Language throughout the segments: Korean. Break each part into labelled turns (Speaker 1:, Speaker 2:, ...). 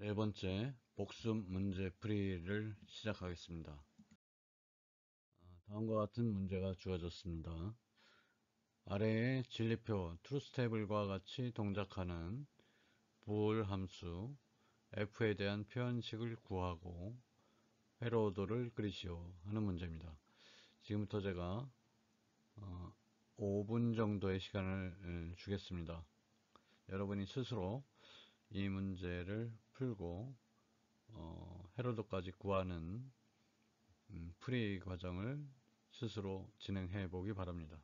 Speaker 1: 네 번째 복습 문제 풀이를 시작하겠습니다. 다음과 같은 문제가 주어졌습니다. 아래의 진리표 truthtable과 같이 동작하는 bool 함수 f에 대한 표현식을 구하고 회로도를 그리시오 하는 문제입니다. 지금부터 제가 5분 정도의 시간을 주겠습니다. 여러분이 스스로 이 문제를 풀고 회로도까지 구하는 풀이 과정을 스스로 진행해 보기 바랍니다.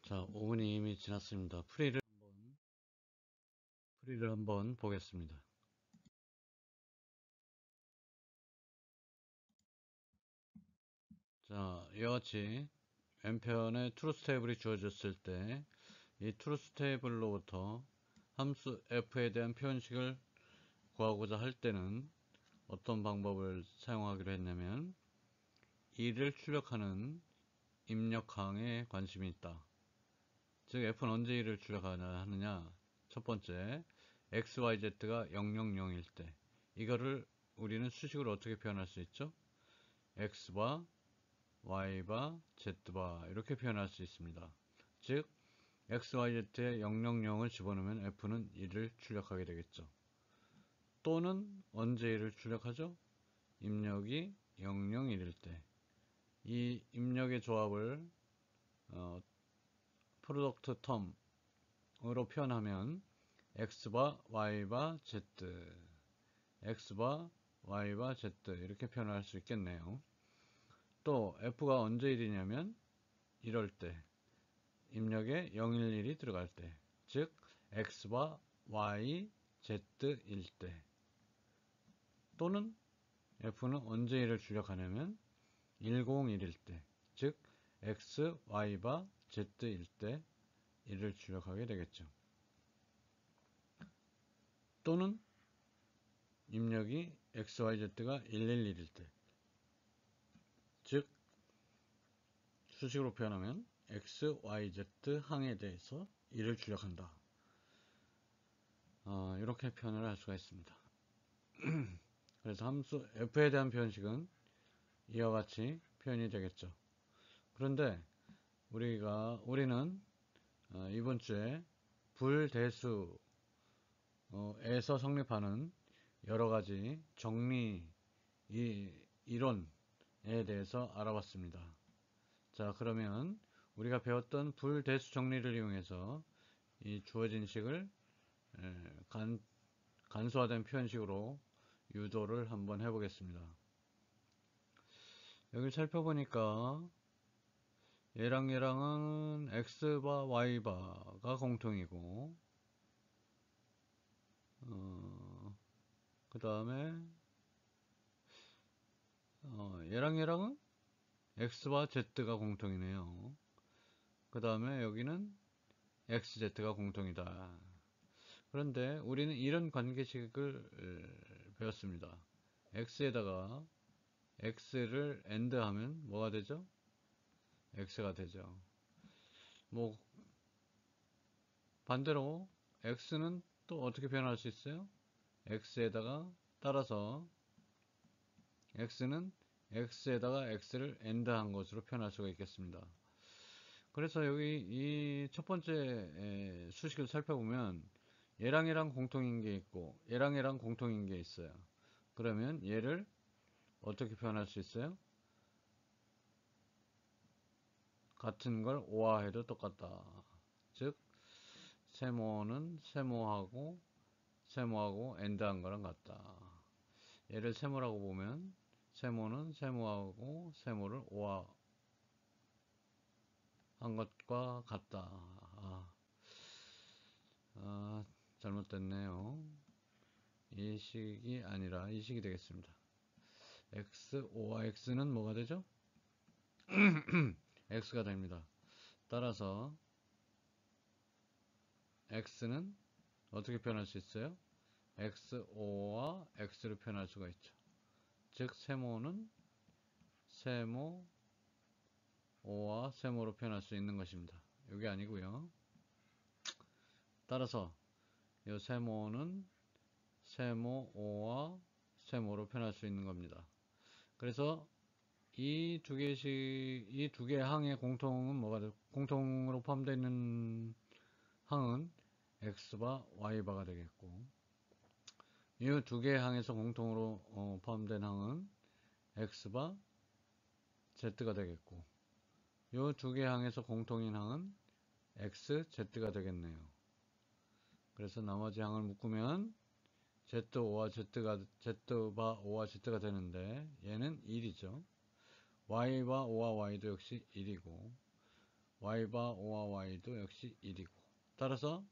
Speaker 1: 자, 5분이 이미 지났습니다. 풀이를 한번 보겠습니다. 자, 이와 같이 왼편에 트루스 테이블이 주어졌을 때 이 트루스 테이블로부터 함수 f에 대한 표현식을 구하고자 할 때는 어떤 방법을 사용하기로 했냐면 2를 출력하는 입력항에 관심이 있다. 즉 f는 언제 2를 출력하느냐. 첫 번째, x, y, z가 0, 0, 0일 때 이거를 우리는 수식으로 어떻게 표현할 수 있죠? x바, y바, z바 이렇게 표현할 수 있습니다. 즉 x, y, z에 0, 0, 0을 집어넣으면 f는 2를 출력하게 되겠죠. 또는 언제 2를 출력하죠? 입력이 0, 0, 1일 때 이 입력의 조합을 프로덕트 텀으로 표현하면 x바, y바, z x바, y바, z 이렇게 표현할 수 있겠네요. 또 f가 언제 1이냐면 이럴 때 입력에 011이 들어갈 때, 즉 x바 y, z일 때, 또는 f는 언제 1을 출력하냐면 101일 때, 즉 x, y바 z일 때 1을 출력하게 되겠죠. 또는 입력이 x, y, z가 111일 때, 즉 수식으로 표현하면 x, y, z 항에 대해서 1을 출력한다. 이렇게 표현을 할 수가 있습니다. 그래서 함수 f에 대한 표현식은 이와 같이 표현이 되겠죠. 그런데 우리는 이번 주에 불대수에서 성립하는 여러 가지 정리 이론에 대해서 알아봤습니다. 자, 그러면 우리가 배웠던 불대수 정리를 이용해서 이 주어진 식을 간소화된 표현식으로 유도를 한번 해보겠습니다. 여기 살펴보니까 얘랑은 x바 y바가 공통이고 그 다음에 얘랑은 x바 z가 공통이네요. 그 다음에 여기는 xz가 공통이다. 그런데 우리는 이런 관계식을 배웠습니다. x에다가 x를 AND 하면 뭐가 되죠? x가 되죠. 뭐 반대로 x는 또 어떻게 표현할 수 있어요? x에다가 따라서 x는 x에다가 x를 AND 한 것으로 표현할 수가 있겠습니다. 그래서 여기 이 첫 번째 수식을 살펴보면 얘랑 공통인 게 있고 얘랑 공통인 게 있어요. 그러면 얘를 어떻게 표현할 수 있어요? 같은 걸 오화해도 똑같다. 즉 세모는 세모하고 AND한 거랑 같다. 얘를 세모라고 보면 세모는 세모하고 세모를 오화한 것과 같다. 잘못됐네요. 이 식이 아니라 이 식이 되겠습니다. x, o와 x는 뭐가 되죠? x가 됩니다. 따라서 x는 어떻게 표현할 수 있어요? xo와 x를 표현할 수가 있죠. 즉 세모는 세모 o와 세모로 표현할 수 있는 것입니다. 이게 아니고요. 따라서 이 세모는 세모 o와 세모로 표현할 수 있는 겁니다. 그래서 이 두 개의 항의 공통으로 포함되어 있는 항은 x바 y바가 되겠고, 이 두 개의 항에서 공통으로 포함된 항은 x바 z가 되겠고, 이 두 개의 항에서 공통인 항은 x, z가 되겠네요. 그래서 나머지 항을 묶으면 z바 5와 z가 되는데 얘는 1이죠. y바 5와 y도 역시 1이고 y바 5와 y도 역시 1이고, 따라서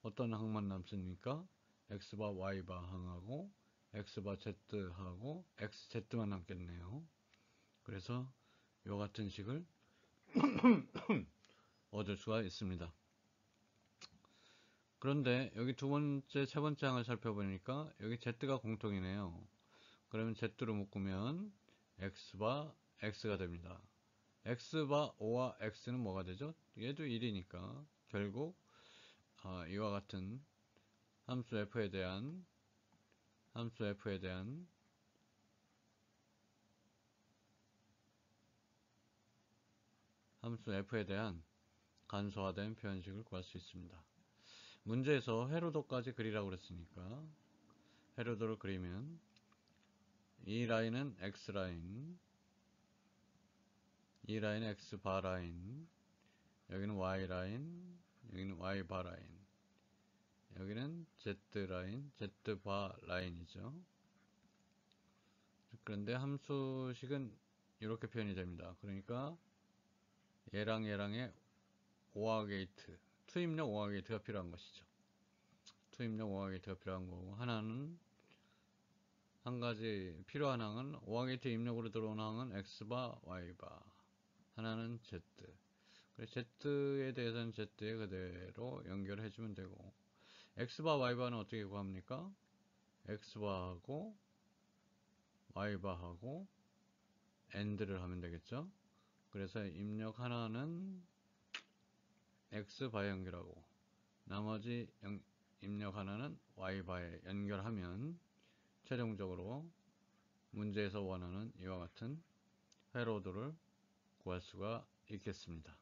Speaker 1: 어떤 항만 남습니까? x바 y바 항하고 x바 z하고 xz만 남겠네요. 그래서 이 같은 식을 얻을 수가 있습니다. 그런데 여기 두 번째, 세 번째 항을 살펴보니까 여기 z가 공통이네요. 그러면 z로 묶으면 x바 x가 됩니다. x바 5와 x는 뭐가 되죠? 얘도 1이니까 결국 이와 같은 함수 f에 대한 간소화된 표현식을 구할 수 있습니다. 문제에서 회로도까지 그리라고 그랬으니까 회로도를 그리면 이 라인은 x라인, 이 라인은 x바 라인, 여기는 y라인, 여기는 y바 라인, 여기는 z라인, z바 라인이죠. 그런데 함수식은 이렇게 표현이 됩니다. 그러니까 얘랑 얘랑의 오화 게이트, 투입력 오화 게이트가 필요한 것이죠. 투입력 오화 게이트가 필요한 거고, 하나는 한 가지 필요한 항은 오화 게이트 입력으로 들어오는 항은 x바 y바, 하나는 z. 그래서 z에 대해서는 z에 그대로 연결해 주면 되고, x바 y바는 어떻게 구합니까? x바하고 y바하고 AND를 하면 되겠죠. 그래서 입력 하나는 x바에 연결하고 나머지 입력 하나는 y바에 연결하면 최종적으로 문제에서 원하는 이와 같은 회로도를 구할 수가 있겠습니다.